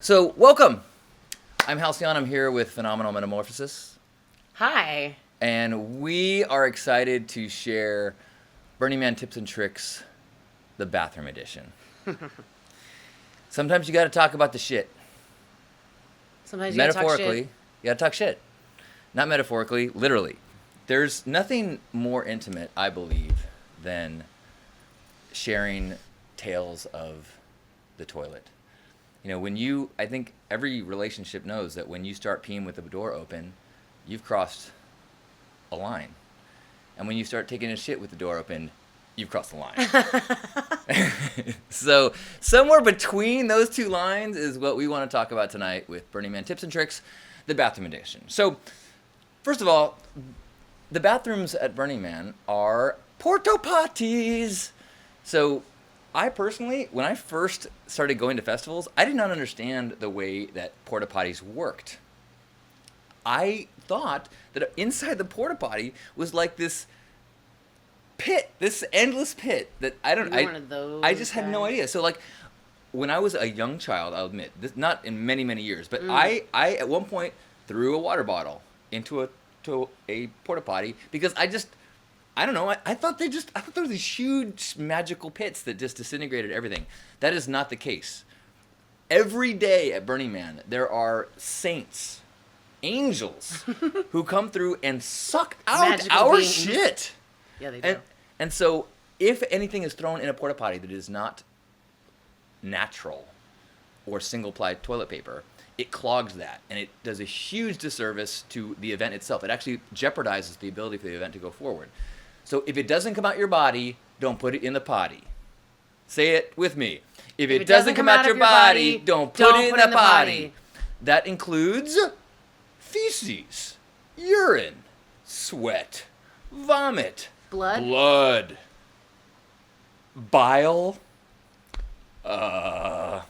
So, welcome. I'm Halcyon. I'm here with Phenomenal Metamorphosis. Hi. And we are excited to share Burning Man tips and tricks, the bathroom edition. Sometimes you got to talk about the shit. Sometimes you gotta talk shit. Metaphorically, you got to talk shit. Not metaphorically, literally. There's nothing more intimate, I believe, than sharing tales of the toilet. You know, I think every relationship knows that when you start peeing with the door open, you've crossed a line. And when you start taking a shit with the door open, you've crossed the line. So somewhere between those two lines is what we want to talk about tonight with Burning Man Tips and Tricks, the bathroom edition. So, first of all, the bathrooms at Burning Man are Porto potties. So, I personally, when I first started going to festivals, I did not understand the way that porta potties worked. I thought that inside the porta potty was like this pit, this endless pit that I just had no idea. So like when I was a young child, I'll admit, this, not in many, many years, but I at one point threw a water bottle into a porta potty because I don't know. I thought there were these huge magical pits that just disintegrated everything. That is not the case. Every day at Burning Man, there are saints, angels, who come through and suck out Magical our beings. shit. Yeah, they do. And so, if anything is thrown in a porta potty that is not natural or single-ply toilet paper, it clogs that, and it does a huge disservice to the event itself. It actually jeopardizes the ability for the event to go forward. So if it doesn't come out your body, don't put it in the potty. Say it with me. If it doesn't come out your body, don't put it in the potty. That includes feces, urine, sweat, vomit, blood, bile, a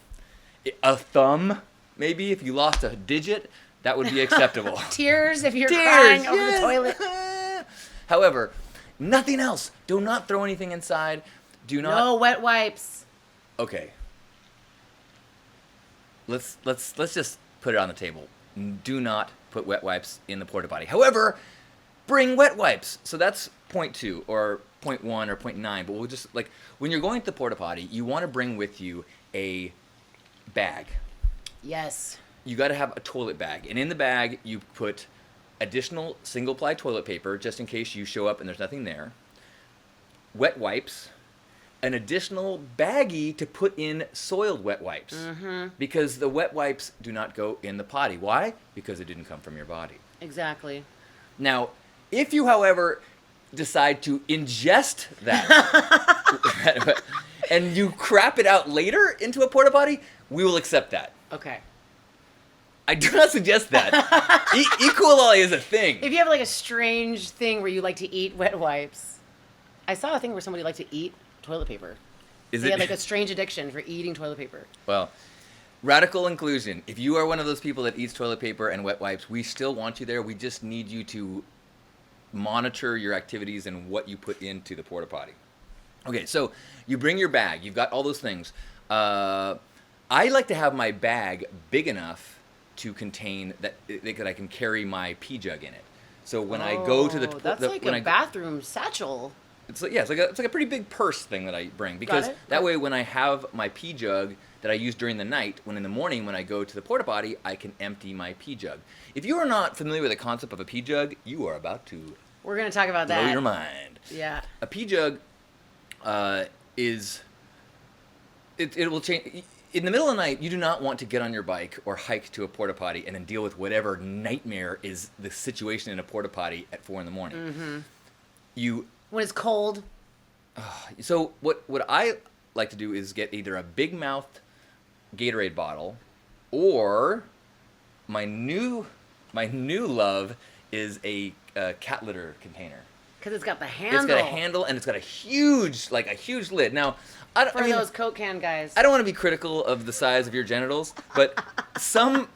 thumb, maybe if you lost a digit, that would be acceptable. Tears if you're crying over the toilet. However, nothing else. Do not throw anything inside. Do not. No wet wipes. Okay. Let's just put it on the table. Do not put wet wipes in the porta potty. However, bring wet wipes. So that's point 2 or point 1 or point 9. But we'll just like when you're going to the porta potty, you want to bring with you a bag. Yes. You got to have a toilet bag, and in the bag you put additional single-ply toilet paper, just in case you show up and there's nothing there, wet wipes, an additional baggie to put in soiled wet wipes, because the wet wipes do not go in the potty. Why? Because it didn't come from your body. Exactly. Now, if you, however, decide to ingest that and you crap it out later into a porta potty, we will accept that. Okay. I do not suggest that. E. coli is a thing. If you have like a strange thing where you like to eat wet wipes, I saw a thing where somebody liked to eat toilet paper. They had like a strange addiction for eating toilet paper. Well, radical inclusion. If you are one of those people that eats toilet paper and wet wipes, we still want you there. We just need you to monitor your activities and what you put into the porta potty. Okay, so you bring your bag. You've got all those things. I like to have my bag big enough to contain that I can carry my pee jug in it. So when I go to the that's like a bathroom satchel. It's like it's like a pretty big purse thing that I bring, because that way when I have my pee jug that I use during the night, when in the morning when I go to the porta potty, I can empty my pee jug. If you are not familiar with the concept of a pee jug, you are about to We're gonna talk about blow that. your mind. Yeah. A pee jug it will change. In the middle of the night, you do not want to get on your bike or hike to a porta potty and then deal with whatever nightmare is the situation in a porta potty at 4 a.m. Mm-hmm. When it's cold. So what I like to do is get either a big mouth Gatorade bottle, or my new love is a cat litter container. Because it's got the handle. It's got a handle and it's got a huge lid. Now, those Coke can guys. I don't want to be critical of the size of your genitals, but some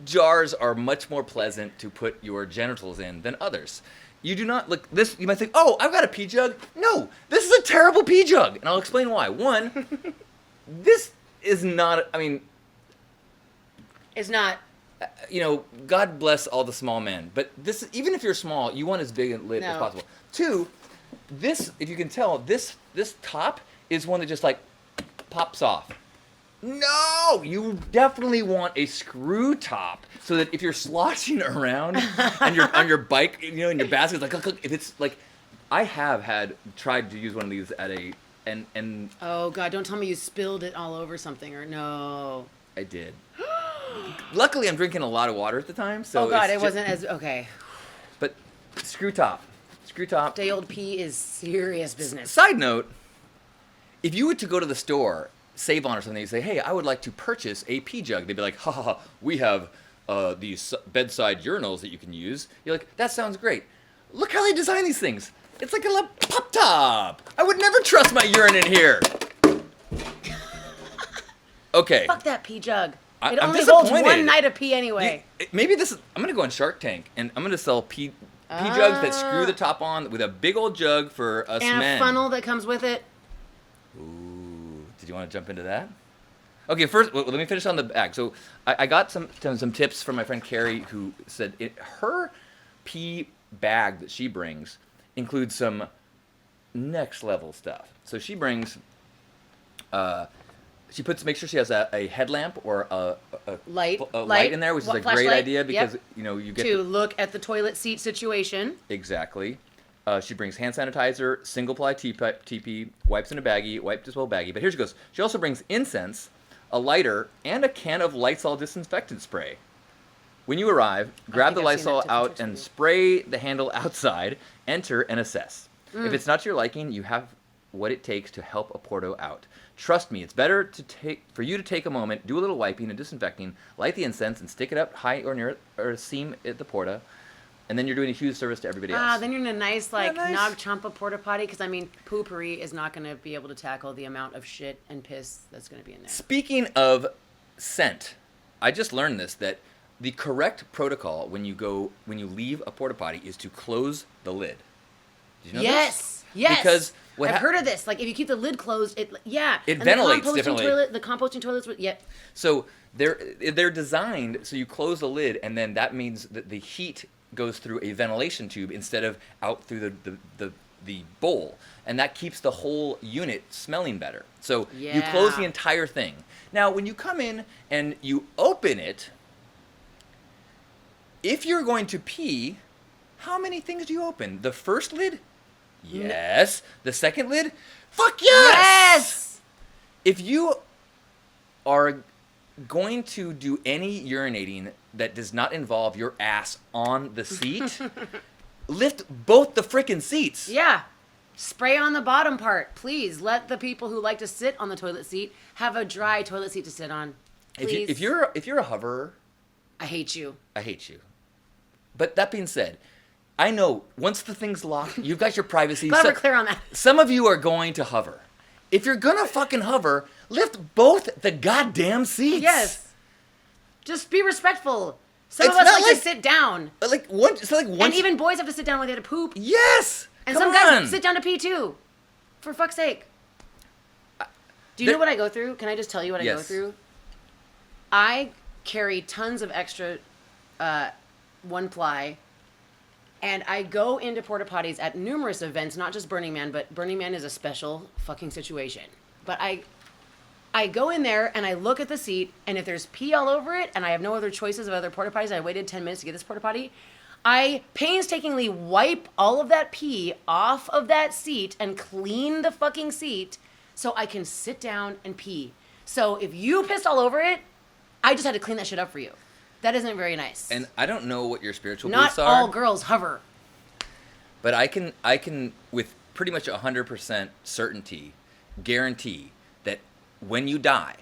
jars are much more pleasant to put your genitals in than others. You do not look this. You might think, "Oh, I've got a pee jug." No, this is a terrible pee jug, and I'll explain why. One, this is not. I mean, It's not. God bless all the small men, but this, even if you're small, you want as big a lid as possible. 2, this, if you can tell, this top is one that just like pops off. No, you definitely want a screw top so that if you're sloshing around on your bike, in your basket, it's like, look, if it's like, I have tried to use one of these at and oh God, don't tell me you spilled it all over something or no. I did. Luckily, I'm drinking a lot of water at the time, so. Oh God, it wasn't as okay. But screw top. Day old pee is serious business. Side note: if you were to go to the store, Save On or something, you say, "Hey, I would like to purchase a pee jug," they'd be like, "Ha ha ha! We have these bedside urinals that you can use." You're like, "That sounds great." Look how they design these things. It's like a little pop top. I would never trust my urine in here. Okay. Fuck that pee jug. It I'm only holds disappointed. one night of pee anyway. Maybe this is. I'm gonna go on Shark Tank and I'm gonna sell pee jugs that screw the top on with a big old jug for us and men. a funnel that comes with it. Ooh, did you want to jump into that? Okay, first, let me finish on the bag. So I got some tips from my friend Carrie, who said her pee bag that she brings includes some next level stuff. So she brings, make sure she has a headlamp or a light in there, which is a flashlight. great idea because Yep. You get to look at the toilet seat situation. Exactly. She brings hand sanitizer, single ply TP, wipes in a baggie, wipe disposable baggie. But here she goes. She also brings incense, a lighter, and a can of Lysol disinfectant spray. When you arrive, grab the think I've seen Lysol that out different and too. spray the handle outside. Enter and assess. If it's not to your liking, you have what it takes to help a Porto out. Trust me, it's better for you to take a moment, do a little wiping and disinfecting, light the incense, and stick it up high or near or a seam at the Porta. And then you're doing a huge service to everybody else. Then you're in a nice, nice. Nog Champa porta potty, because, poopery is not going to be able to tackle the amount of shit and piss that's going to be in there. Speaking of scent, I just learned this, that the correct protocol when you leave a porta potty is to close the lid. Did you know this? Yes. Because I've heard of this. Like, if you keep the lid closed, it ventilates differently. The composting toilets, So they're designed so you close the lid, and then that means that the heat goes through a ventilation tube instead of out through the bowl, and that keeps the whole unit smelling better. So you close the entire thing. Now, when you come in and you open it, if you're going to pee, how many things do you open? The first lid? Yes. The second lid? Fuck yes! Yes! If you are going to do any urinating that does not involve your ass on the seat, lift both the frickin' seats. Yeah. Spray on the bottom part. Please let the people who like to sit on the toilet seat have a dry toilet seat to sit on. Please. If you're a hoverer, I hate you. I hate you. But that being said, I know once the thing's locked, you've got your privacy. Glad we're clear on that. Some of you are going to hover. If you're gonna fucking hover, lift both the goddamn seats. Yes. Just be respectful. Some of us like to sit down. And even boys have to sit down when they have to poop. Yes. And come some guys on. sit down to pee too. For fuck's sake. Do you know what I go through? Can I just tell you what I go through? I carry tons of extra one ply, and I go into porta potties at numerous events, not just Burning Man, but Burning Man is a special fucking situation. But I go in there and I look at the seat, and if there's pee all over it and I have no other choices of other porta potties, I waited 10 minutes to get this porta potty, I painstakingly wipe all of that pee off of that seat and clean the fucking seat so I can sit down and pee. So if you pissed all over it, I just had to clean that shit up for you. That isn't very nice. And I don't know what your spiritual Not beliefs are. all girls hover. But I can with pretty much 100% certainty guarantee that when you die,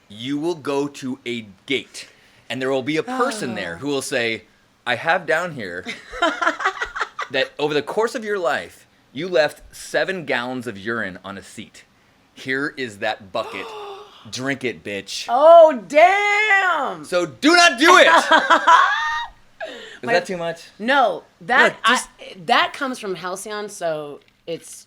you will go to a gate and there will be a person there who will say, I have down here that over the course of your life, you left 7 gallons of urine on a seat. Here is that bucket. Drink it, bitch. Oh, damn! So do not do it! Is that too much? No, that Look, that comes from Halcyon, so it's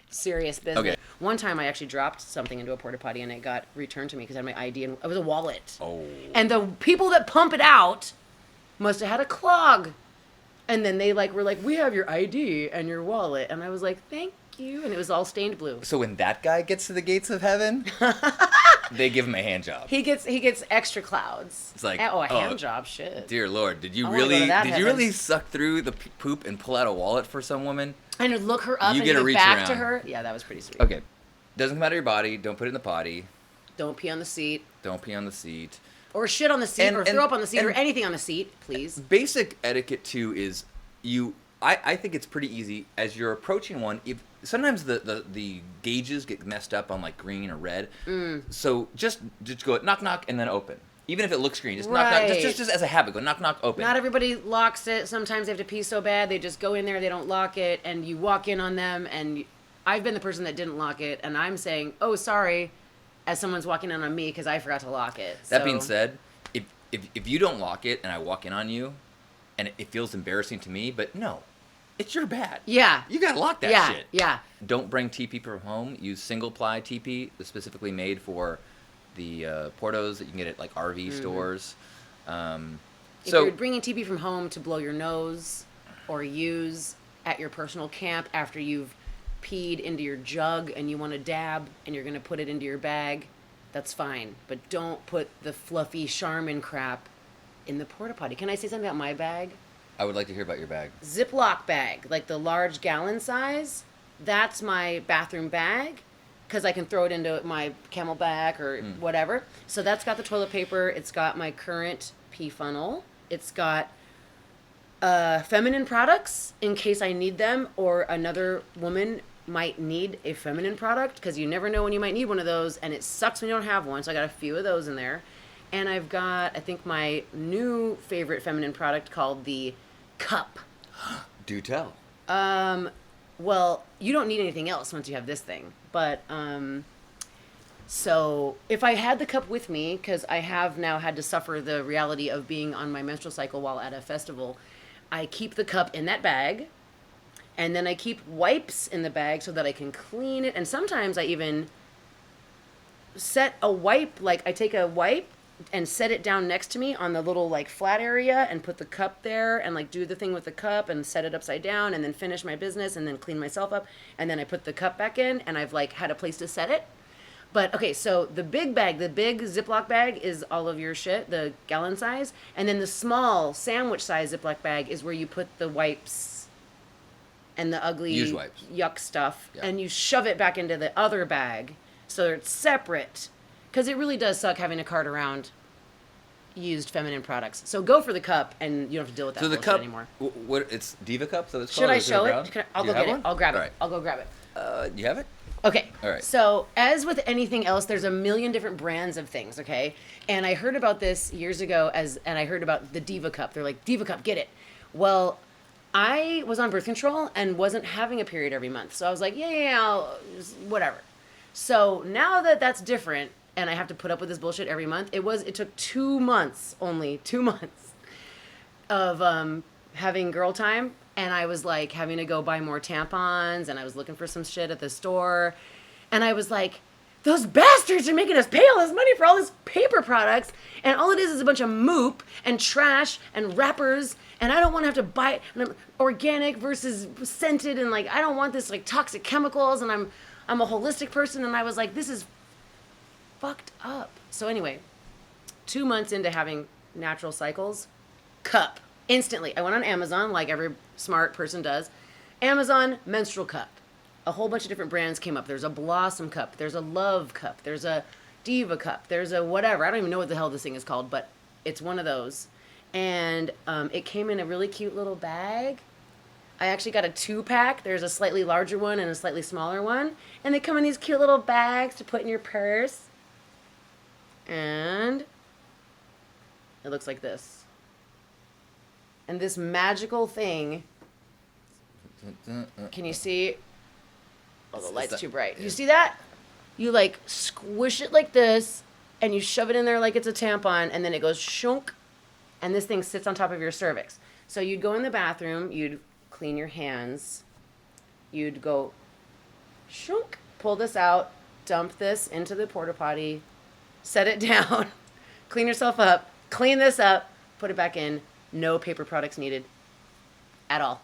serious business. Okay. One time I actually dropped something into a porta potty and it got returned to me because I had my ID and it was a wallet. Oh. And the people that pump it out must have had a clog. And then they were like, we have your ID and your wallet. And I was like, thank you. And it was all stained blue. So when that guy gets to the gates of heaven, they give him a hand job. He gets extra clouds. It's like, a hand job, shit. Dear Lord, did you I wanna go to that heaven. really suck through the poop and pull out a wallet for some woman? And look her up You and get to give reach back around. to her. Yeah, that was pretty sweet. Okay. Doesn't come out of your body. Don't put it in the potty. Don't pee on the seat. Don't pee on the seat. Or shit on the seat, or throw up on the seat, or anything on the seat, please. Basic etiquette, too, is I think it's pretty easy as you're approaching one. If sometimes the gauges get messed up on like green or red, so just go knock knock and then open. Even if it looks green, just knock knock. Just as a habit, go knock knock, open. Not everybody locks it. Sometimes they have to pee so bad they just go in there, they don't lock it, and you walk in on them. And I've been the person that didn't lock it, and I'm saying, "Oh, sorry," as someone's walking in on me because I forgot to lock it. That being said, if you don't lock it and I walk in on you, and it feels embarrassing to me, but no. It's your bad. Yeah. You gotta lock that shit. Yeah. Don't bring TP from home. Use single ply TP, specifically made for the Portos that you can get at like RV stores. If you're bringing TP from home to blow your nose or use at your personal camp after you've peed into your jug and you want to dab and you're gonna put it into your bag, that's fine. But don't put the fluffy Charmin crap in the porta potty. Can I say something about my bag? I would like to hear about your bag. Ziploc bag, like the large gallon size. That's my bathroom bag because I can throw it into my Camelback or whatever. So that's got the toilet paper. It's got my current pee funnel. It's got feminine products in case I need them or another woman might need a feminine product because you never know when you might need one of those and it sucks when you don't have one. So I got a few of those in there. And I've got, I think, my new favorite feminine product called the Cup. Do tell. Well, you don't need anything else once you have this thing. But, so if I had the cup with me, because I have now had to suffer the reality of being on my menstrual cycle while at a festival, I keep the cup in that bag. And then I keep wipes in the bag so that I can clean it. And sometimes I even set a wipe, like I take a wipe and set it down next to me on the little like flat area and put the cup there and like do the thing with the cup and set it upside down and then finish my business and then clean myself up and then I put the cup back in and I've like had a place to set it. But okay, so the big bag, the big Ziploc bag is all of your shit, the gallon size, and then the small sandwich size Ziploc bag is where you put the wipes and the ugly Used wipes. Yuck stuff and you shove it back into the other bag so it's separate. Because it really does suck having to cart around used feminine products. So go for the cup, and you don't have to deal with that bullshit anymore. What? It's Diva Cup, so it's Should called. I show it? I'll go get it. I'll grab it. Right. I'll go grab it. You have it? Okay. All right. So as with anything else, there's a million different brands of things. Okay. And I heard about this years ago, and I heard about the Diva Cup. They're like, Diva Cup, get it. Well, I was on birth control and wasn't having a period every month, so I was like, whatever. So now that that's different. And I have to put up with this bullshit every month. It took 2 months, only 2 months of having girl time. And I was like having to go buy more tampons and I was looking for some shit at the store. And I was like, those bastards are making us pay all this money for all this paper products. And all it is a bunch of moop and trash and wrappers. And I don't want to have to buy it. And I'm organic versus scented. And like, I don't want this like toxic chemicals. And I'm a holistic person. And I was like, this is fucked up. So anyway, 2 months into having natural cycles, cup. Instantly. I went on Amazon like every smart person does. Amazon menstrual cup. A whole bunch of different brands came up. There's a Blossom cup. There's a Love cup. There's a Diva cup. There's a whatever. I don't even know what the hell this thing is called, but it's one of those. And it came in a really cute little bag. I actually got a 2-pack. There's a slightly larger one and a slightly smaller one. And they come in these cute little bags to put in your purse. And it looks like this. And this magical thing, can you see? Oh, the light's too bright. You see that? You like squish it like this, and you shove it in there like it's a tampon, and then it goes shunk, and this thing sits on top of your cervix. So you'd go in the bathroom, you'd clean your hands, you'd go Shunk. Pull this out. Dump this into the porta potty. Set it down. Clean yourself up. Clean this up. Put it back in. No paper products needed. At all.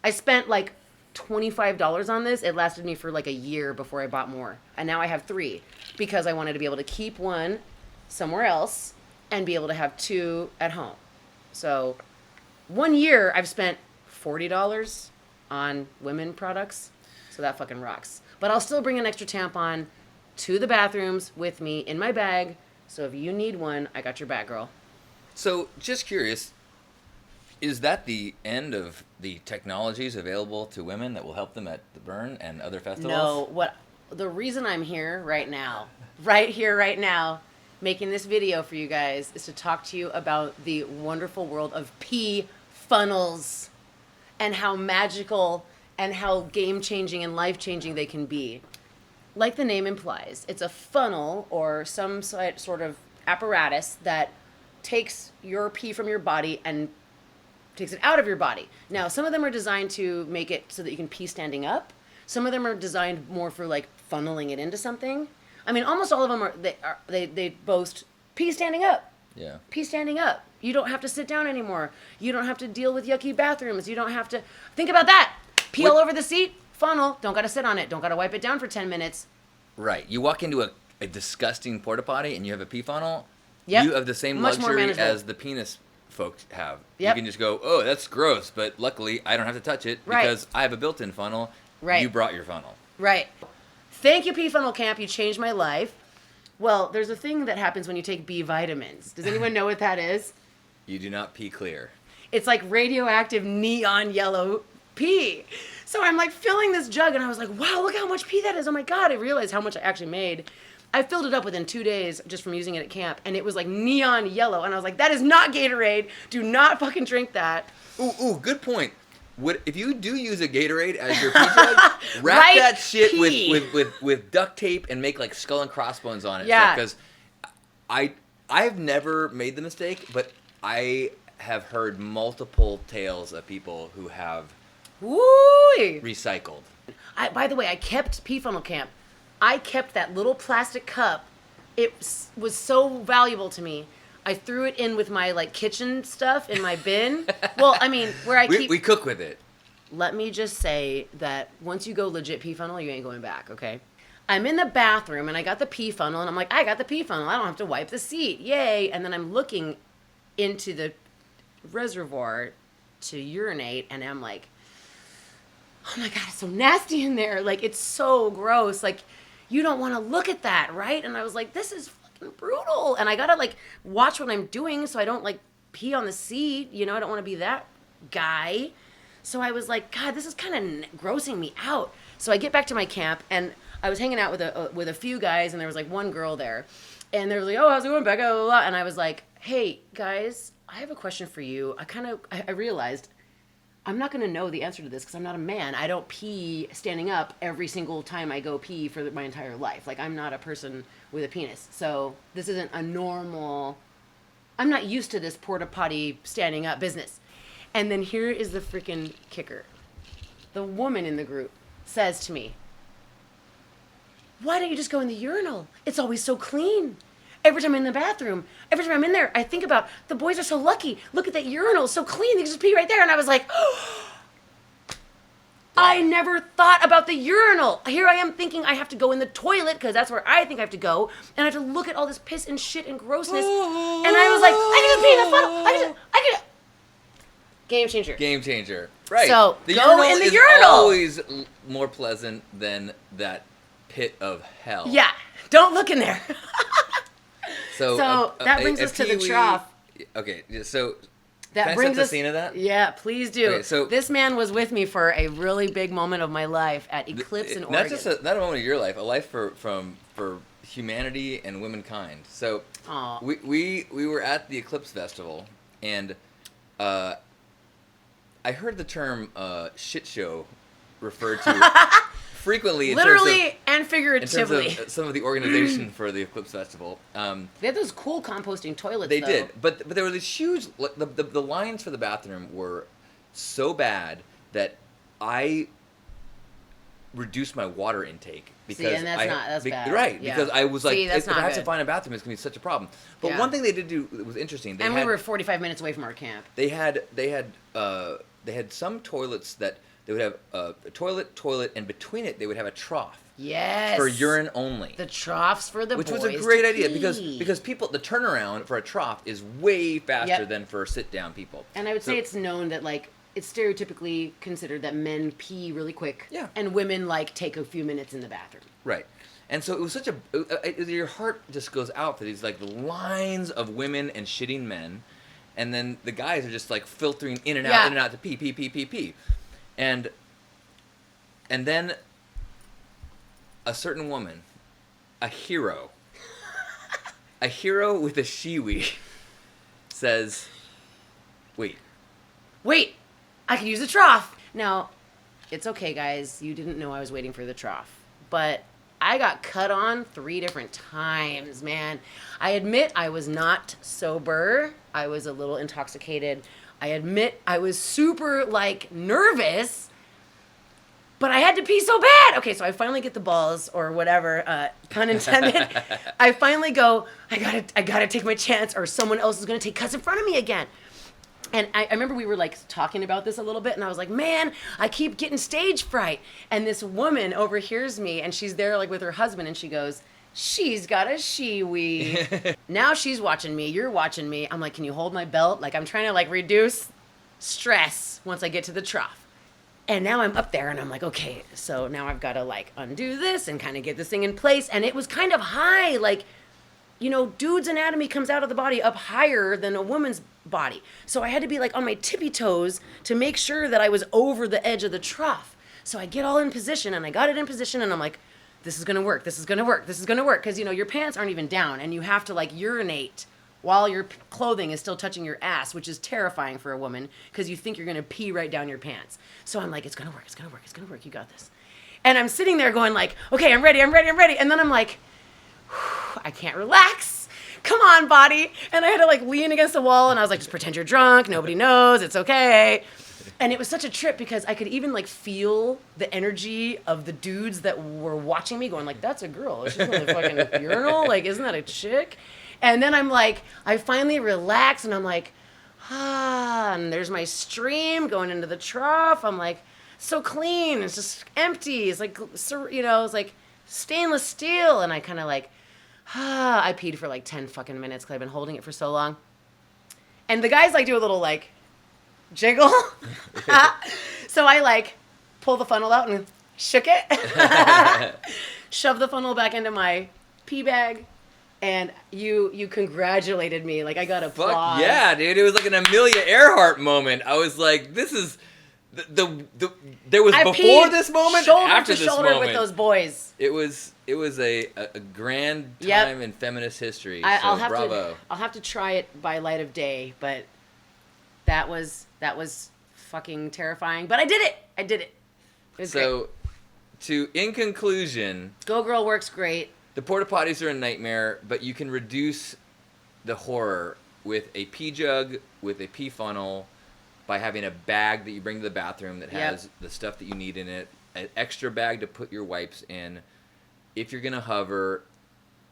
I spent like $25 on this. It lasted me for like a year before I bought more. And now I have 3 because I wanted to be able to keep one somewhere else and be able to have 2 at home. So 1 year I've spent $40 on women products. So that fucking rocks. But I'll still bring an extra tampon to the bathrooms with me in my bag. So if you need one, I got your back, girl. So just curious, is that the end of the technologies available to women that will help them at the Burn and other festivals? No, the reason I'm here right now, right now, making this video for you guys is to talk to you about the wonderful world of pee funnels and how magical and how game-changing and life-changing they can be. Like the name implies, it's a funnel or some sort of apparatus that takes your pee from your body and takes it out of your body. Now, some of them are designed to make it so that you can pee standing up. Some of them are designed more for like funneling it into something. I mean, almost all of them they boast pee standing up. Yeah. Pee standing up. You don't have to sit down anymore. You don't have to deal with yucky bathrooms. You don't have to think about that. Pee all over the seat, funnel. Don't got to sit on it. Don't got to wipe it down for 10 minutes. Right. You walk into a disgusting porta potty and you have a pee funnel. Yep. You have the same Much more luxury manageable. as the penis folks have. Yep. You can just go, oh, that's gross, but luckily I don't have to touch it Right. because I have a built-in funnel. Right. You brought your funnel. Right. Thank you, Pee Funnel Camp. You changed my life. Well, there's a thing that happens when you take B vitamins. Does anyone know what that is? You do not pee clear. It's like radioactive neon yellow pee. So I'm like filling this jug and I was like, wow, look how much pee that is. Oh my God. I realized how much I actually made. I filled it up within 2 days just from using it at camp, and it was like neon yellow. And I was like, that is not Gatorade. Do not fucking drink that. Ooh, good point. If you do use a Gatorade as your pee jug, wrap Right that shit pee. with duct tape and make like skull and crossbones on it. Yeah. Because I've never made the mistake, but I have heard multiple tales of people who have Woo! recycled. By the way, I kept Pee Funnel Camp. I kept that little plastic cup. It was so valuable to me. I threw it in with my like kitchen stuff in my bin. Well, I mean, where I keep... We cook with it. Let me just say that once you go legit pee funnel, you ain't going back, okay? I'm in the bathroom and I got the pee funnel and I'm like, I got the pee funnel. I don't have to wipe the seat. Yay. And then I'm looking into the reservoir to urinate and I'm like, oh my God, it's so nasty in there. Like, it's so gross. Like, you don't want to look at that, right? And I was like, this is fucking brutal. And I got to like watch what I'm doing so I don't like pee on the seat. You know, I don't want to be that guy. So I was like, God, this is kind of grossing me out. So I get back to my camp and I was hanging out with a few guys and there was like one girl there. And they were like, oh, how's it going, Becca? Blah, blah, blah. And I was like, hey, guys, I have a question for you. I realized I'm not going to know the answer to this because I'm not a man. I don't pee standing up every single time I go pee for my entire life. Like, I'm not a person with a penis. So this isn't a normal... I'm not used to this porta potty standing up business. And then here is the freaking kicker. The woman in the group says to me, why don't you just go in the urinal? It's always so clean. Every time I'm in the bathroom, every time I'm in there, I think about the boys are so lucky. Look at that urinal, it's so clean. They can just pee right there. And I was like, oh, I never thought about the urinal. Here I am thinking I have to go in the toilet because that's where I think I have to go. And I have to look at all this piss and shit and grossness. And I was like, I can just pee in the funnel. I can. Game changer. Game changer. Right. So, the go urinal in the is urinal. always more pleasant than that pit of hell. Yeah. Don't look in there. So that brings us to the trough. Okay, so That can brings I set the us. scene of that? Yeah, please do. Okay, so this man was with me for a really big moment of my life at Eclipse in Oregon. Not just not a moment of your life, a life for humanity and womankind. So Aw. we were at the Eclipse Festival, and I heard the term shit show referred to frequently, Literally and in figuratively. terms of some of the organization for the Eclipse Festival. They had those cool composting toilets. They though. did, but there were these huge. The lines for the bathroom were so bad that I reduce my water intake because See, and that's bad. Right, Yeah. because I was like, See, that's if I not have to good. find a bathroom, it's gonna be such a problem. But Yeah. one thing they did do that was interesting. We were 45 minutes away from our camp. They had some toilets that they would have a toilet, and between it they would have a trough. Yes. For urine only. The troughs for the which boys. was a great to idea pee. because people the turnaround for a trough is way faster than for sit down people. And I would say it's known that like it's stereotypically considered that men pee really quick. Yeah. And women like take a few minutes in the bathroom. Right. And so it was such your heart just goes out for these like lines of women and shitting men, and then the guys are just like filtering in and out to pee. And then a certain woman, a hero with a shiwi, says, wait, I could use a trough. Now, it's okay, guys. You didn't know I was waiting for the trough. But I got cut on 3 different times, man. I admit I was not sober. I was a little intoxicated. I admit I was super, like, nervous. But I had to pee so bad. Okay, so I finally get the balls, or whatever, pun intended. I finally go, I gotta take my chance, or someone else is gonna take cuts in front of me again. And I remember we were like talking about this a little bit, and I was like, man, I keep getting stage fright. And this woman overhears me, and she's there like with her husband, and she goes, she's got a shiwi. Now she's watching me, you're watching me. I'm like, can you hold my belt? Like I'm trying to like reduce stress once I get to the trough. And now I'm up there and I'm like, okay, so now I've got to like undo this and kind of get this thing in place. And it was kind of high, like, you know, dude's anatomy comes out of the body up higher than a woman's body. So I had to be like on my tippy toes to make sure that I was over the edge of the trough. So I get all in position and I got it in position and I'm like, this is going to work. This is going to work. This is going to work. Because, you know, your pants aren't even down and you have to like urinate while your clothing is still touching your ass, which is terrifying for a woman because you think you're going to pee right down your pants. So I'm like, it's going to work. It's going to work. It's going to work. You got this. And I'm sitting there going like, okay, I'm ready. And then I'm like, I can't relax. Come on, body. And I had to like lean against the wall and I was like, just pretend you're drunk. Nobody knows. It's okay. And it was such a trip because I could even like feel the energy of the dudes that were watching me going like, that's a girl. She's in the fucking urinal. Like, isn't that a chick? And then I'm like, I finally relax and I'm like, and there's my stream going into the trough. I'm like, so clean. It's just empty. It's like, you know, it's like stainless steel. And I kind of like, I peed for like 10 fucking minutes because I've been holding it for so long. And the guys like do a little like jiggle. So I like pull the funnel out and shook it. Shove the funnel back into my pee bag. And you congratulated me. Like, I got applause. Fuck yeah, dude. It was like an Amelia Earhart moment. I was like, this is... there was before this moment, after this moment. Shoulder with those boys. It was a grand time in feminist history. I'll have to try it by light of day, but that was fucking terrifying. But I did it. It was great. In conclusion... Go Girl works great. The porta potties are a nightmare, but you can reduce the horror with a pee jug, with a pee funnel, by having a bag that you bring to the bathroom that has the stuff that you need in it, an extra bag to put your wipes in. If you're going to hover,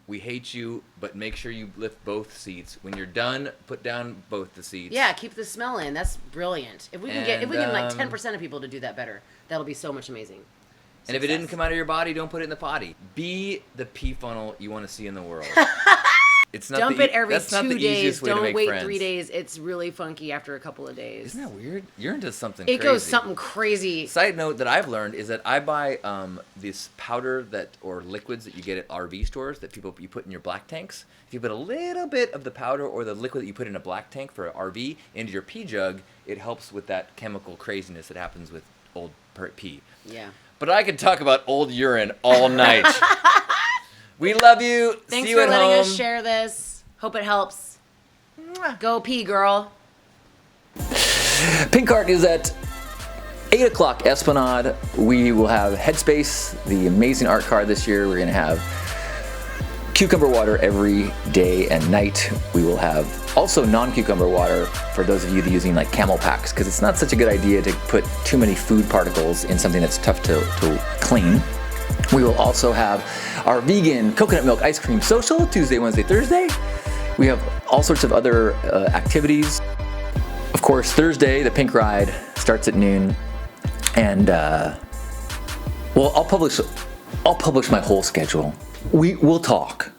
we hate you, but make sure you lift both seats. When you're done, put down both the seats. Yeah, keep the smell in. That's brilliant. If we can get like 10% of people to do that better, that'll be so much amazing. And if it didn't come out of your body, don't put it in the potty. Be the pee funnel you want to see in the world. It's not Dump it every that's 2 not the days. Way Don't to make wait friends. 3 days. It's really funky after a couple of days. Isn't that weird? You're into something It crazy. goes something crazy. Side note that I've learned is that I buy this powder or liquids that you get at RV stores that you put in your black tanks. If you put a little bit of the powder or the liquid that you put in a black tank for an RV into your pee jug, it helps with that chemical craziness that happens with old pee. Yeah. But I could talk about old urine all night. We love you. Thanks See you for at letting home. us share this. Hope it helps. Go pee, girl. Pink Cart is at 8 o'clock Esplanade. We will have Headspace, the amazing art card this year. We're going to have cucumber water every day and night. We will have also non-cucumber water for those of you that are using like camel packs, because it's not such a good idea to put too many food particles in something that's tough to clean. We will also have our vegan coconut milk ice cream social Tuesday, Wednesday, Thursday. We have all sorts of other activities. Of course, Thursday, the pink ride starts at noon, and well, I'll publish my whole schedule. We'll talk.